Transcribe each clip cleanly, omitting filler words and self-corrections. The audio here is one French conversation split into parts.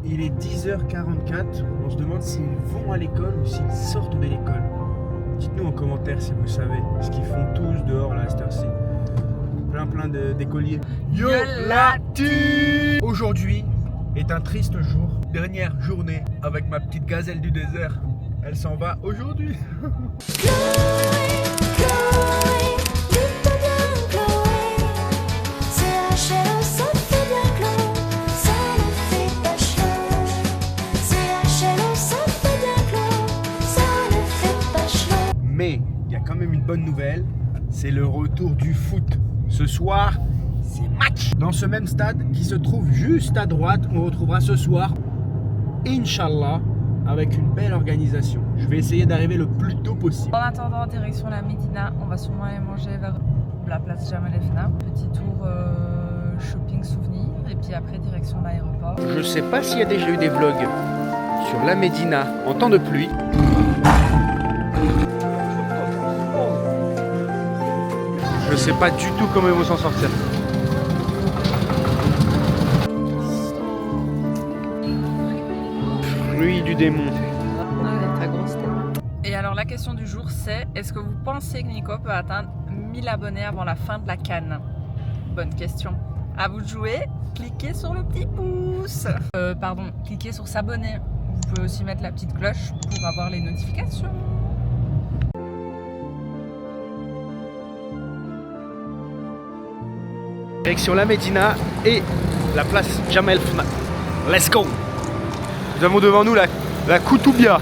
Il est 10h44, on se demande s'ils vont à l'école ou s'ils sortent de l'école. Dites-nous en commentaire si vous savez ce qu'ils font tous dehors là à cette heure-ci. Plein d'écoliers. Yo la team! Aujourd'hui est un triste jour. Dernière journée avec ma petite gazelle du désert. Elle s'en va aujourd'hui. Mais il y a quand même une bonne nouvelle, c'est le retour du foot. Ce soir, c'est match. Dans ce même stade qui se trouve juste à droite, on retrouvera ce soir, Inch'Allah, avec une belle organisation. Je vais essayer d'arriver le plus tôt possible. En attendant, direction la Médina, on va sûrement aller manger vers la place Jamal El Fna. Petit tour shopping souvenir et puis après direction l'aéroport. Je sais pas s'il y a déjà eu des vlogs sur la Médina en temps de pluie. Je sais pas du tout comment ils vont s'en sortir. Pluie du démon. Et alors la question du jour c'est, est-ce que vous pensez que Nico peut atteindre 1000 abonnés avant la fin de la CAN? Bonne question. À vous de jouer, cliquez sur le petit pouce. Cliquez sur s'abonner. Vous pouvez aussi mettre la petite cloche pour avoir les notifications. Direction la Médina et la place Jamal El Fna. Let's go! Nous avons devant nous la Koutoubia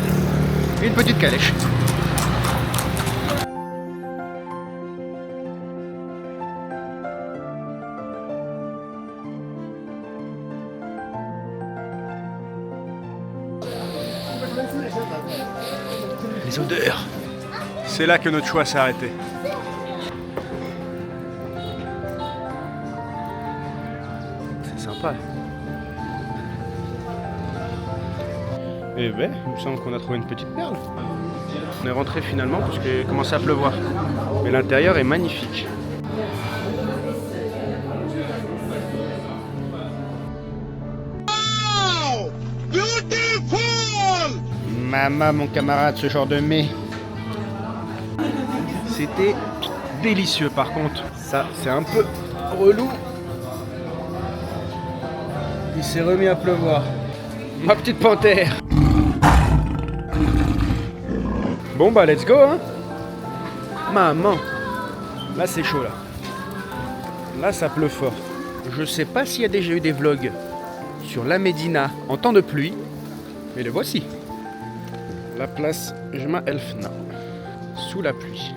et une petite calèche. Les odeurs. C'est là que notre choix s'est arrêté. Sympa. Et ben, il me semble qu'on a trouvé une petite perle. On est rentré finalement parce qu'il commençait à pleuvoir. Mais l'intérieur est magnifique. Wow! Beautiful! Maman, mon camarade, ce genre de mets. C'était délicieux par contre. Ça, c'est un peu relou. Il s'est remis à pleuvoir. Ma petite panthère. Bon bah let's go hein. Maman. Là c'est chaud là. Là ça pleut fort. Je sais pas s'il y a déjà eu des vlogs sur la Médina en temps de pluie. Mais le voici. La place Jamal El Fna. Sous la pluie.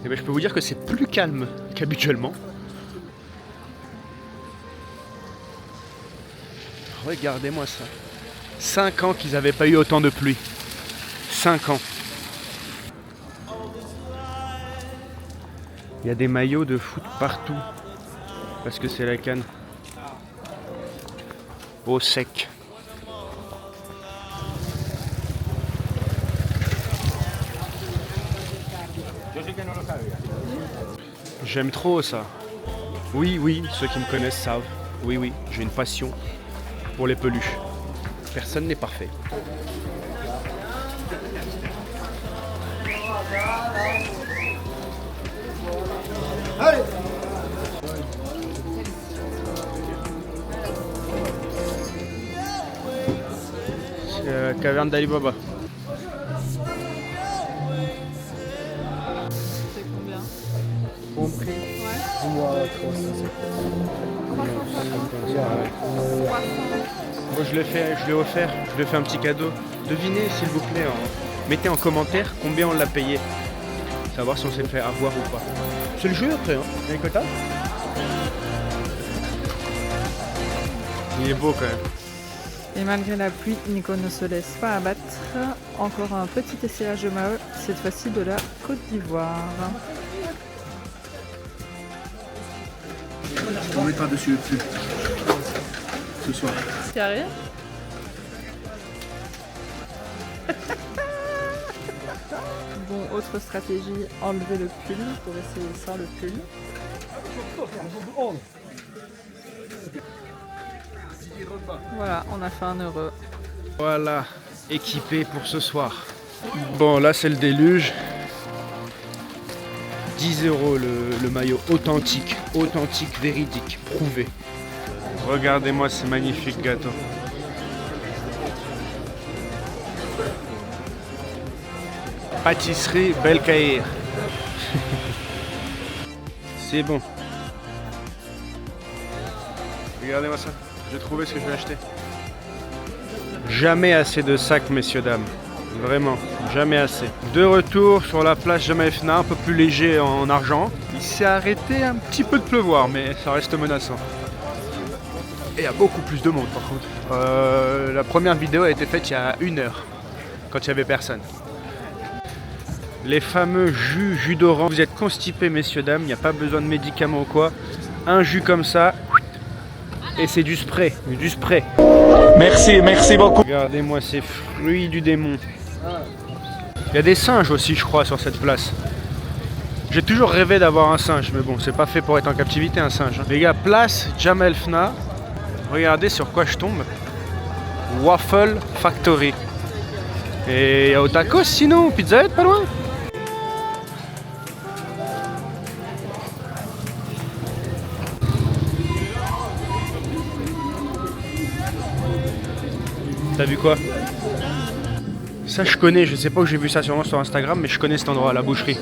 Et ben je peux vous dire que c'est plus calme qu'habituellement. Regardez-moi ça. 5 ans qu'ils n'avaient pas eu autant de pluie. 5 ans. Il y a des maillots de foot partout. Parce que c'est la CAN. Au sec. J'aime trop ça. Oui, ceux qui me connaissent savent. Oui, j'ai une passion pour les peluches. Personne n'est parfait. Allez. C'est la caverne d'Ali Baba. C'est combien? Compris. Ouais. Moi, 350. Moi je l'ai offert, je lui ai fait un petit cadeau. Devinez s'il vous plaît, mettez en commentaire combien on l'a payé. Savoir si on s'est fait avoir ou pas. C'est le jeu après, hein. Les quotas. Il est beau quand même. Et malgré la pluie, Nico ne se laisse pas abattre. Encore un petit essayage de Maheu, cette fois-ci de la Côte d'Ivoire. On mettra dessus le dessus. Ce soir. Carré. Bon, autre stratégie, enlever le pull pour essayer sans le pull. Voilà, on a fait un heureux. Voilà, équipé pour ce soir. Bon, là c'est le déluge. 10 € le maillot authentique, véridique, prouvé. Regardez-moi ces magnifiques gâteaux. Pâtisserie Belcaïr. C'est bon. Regardez-moi ça. J'ai trouvé ce que je vais acheter. Jamais assez de sacs, messieurs, dames. Vraiment, jamais assez. De retour sur la place Jemaa el-Fna, un peu plus léger en argent. Il s'est arrêté un petit peu de pleuvoir, mais ça reste menaçant. Et il y a beaucoup plus de monde par contre. La première vidéo a été faite il y a 1 heure, quand il n'y avait personne. Les fameux jus d'orange. Vous êtes constipés, messieurs, dames, il n'y a pas besoin de médicaments ou quoi. Un jus comme ça, et c'est du spray, Merci beaucoup. Regardez-moi ces fruits du démon. Il y a des singes aussi, je crois, sur cette place. J'ai toujours rêvé d'avoir un singe, mais bon, c'est pas fait pour être en captivité, un singe. Les gars, place Jemaa el-Fna. Regardez sur quoi je tombe. Waffle Factory. Et au tacos sinon, Pizza Hut, pas loin. T'as vu quoi? Ça je connais, je sais pas où j'ai vu ça sûrement sur Instagram, mais je connais cet endroit, la boucherie.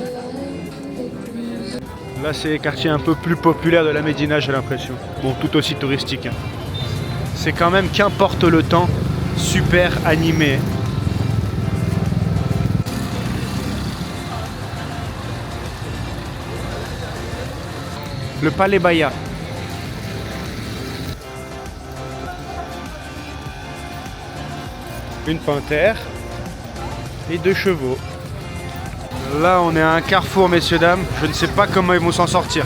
Là c'est les quartiers un peu plus populaires de la Médina, j'ai l'impression. Bon, tout aussi touristique. Hein. C'est quand même, qu'importe le temps, super animé. Le Palais Baya. Une panthère et 2 chevaux. Là on est à un carrefour, messieurs dames. Je ne sais pas comment ils vont s'en sortir.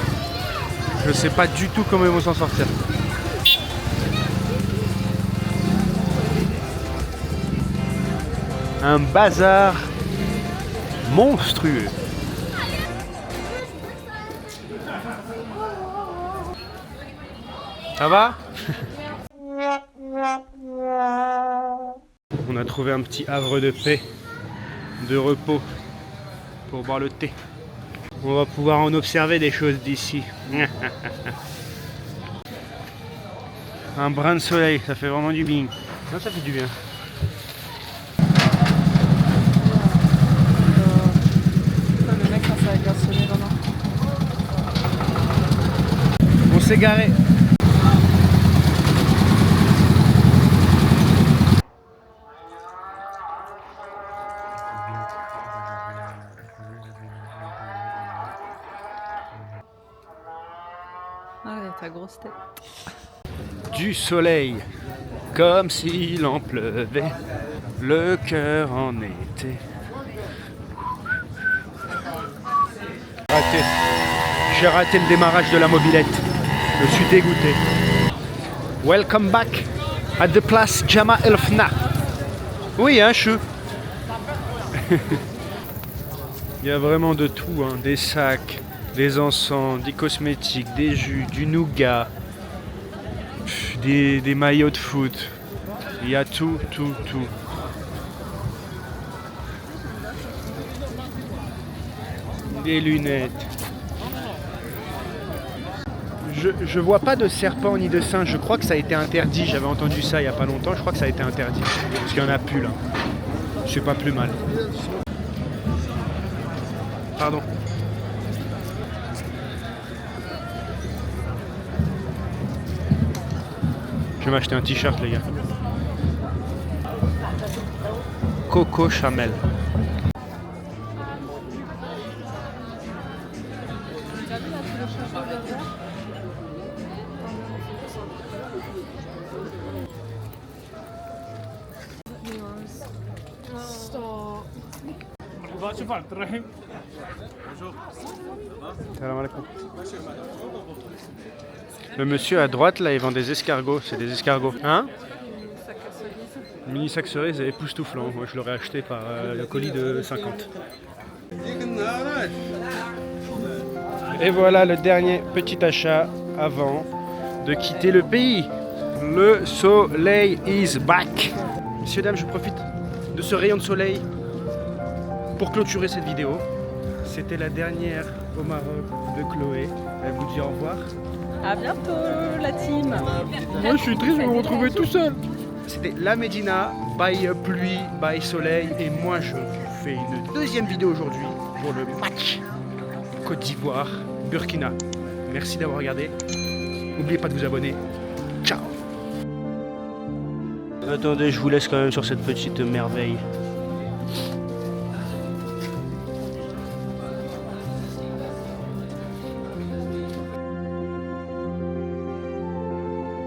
Je ne sais pas du tout comment ils vont s'en sortir. Un bazar monstrueux. Ça va? On a trouvé un petit havre de paix, de repos, pour boire le thé. On va pouvoir en observer des choses d'ici. Un brin de soleil, ça fait vraiment du bien. Non, ça fait du bien. Le mec, ça va garçonner vraiment. On s'est garé. Ah, ta grosse tête. Du soleil, comme s'il en pleuvait, le cœur en été. Raté. J'ai raté le démarrage de la mobilette. Je suis dégoûté. Welcome back at the place Jemaa el-Fna. Oui, hein, chou. Il y a vraiment de tout, hein. Des sacs, des encens, des cosmétiques, des jus, du nougat, des maillots de foot. Il y a tout. Des lunettes. Je vois pas de serpent ni de singe. Je crois que ça a été interdit. J'avais entendu ça il y a pas longtemps. Je crois que ça a été interdit. Parce qu'il y en a plus là. C'est pas plus mal. Pardon. Je vais m'acheter un t-shirt, les gars. Coco Chanel. Salam alaikum. Le monsieur à droite là, il vend des escargots, c'est des escargots. Hein? Mini sac cerise époustouflant. Moi je l'aurais acheté par le colis de 50. Et voilà le dernier petit achat avant de quitter le pays. Le soleil is back. Messieurs, dames, je profite de ce rayon de soleil pour clôturer cette vidéo. C'était la dernière au Maroc de Chloé. Elle vous dit au revoir. À bientôt la team. Moi, je suis triste de me retrouver tout seul. C'était la Médina, by pluie, by soleil. Et moi, je fais une deuxième vidéo aujourd'hui pour le match Côte d'Ivoire, Burkina. Merci d'avoir regardé. N'oubliez pas de vous abonner. Ciao. Attendez, je vous laisse quand même sur cette petite merveille.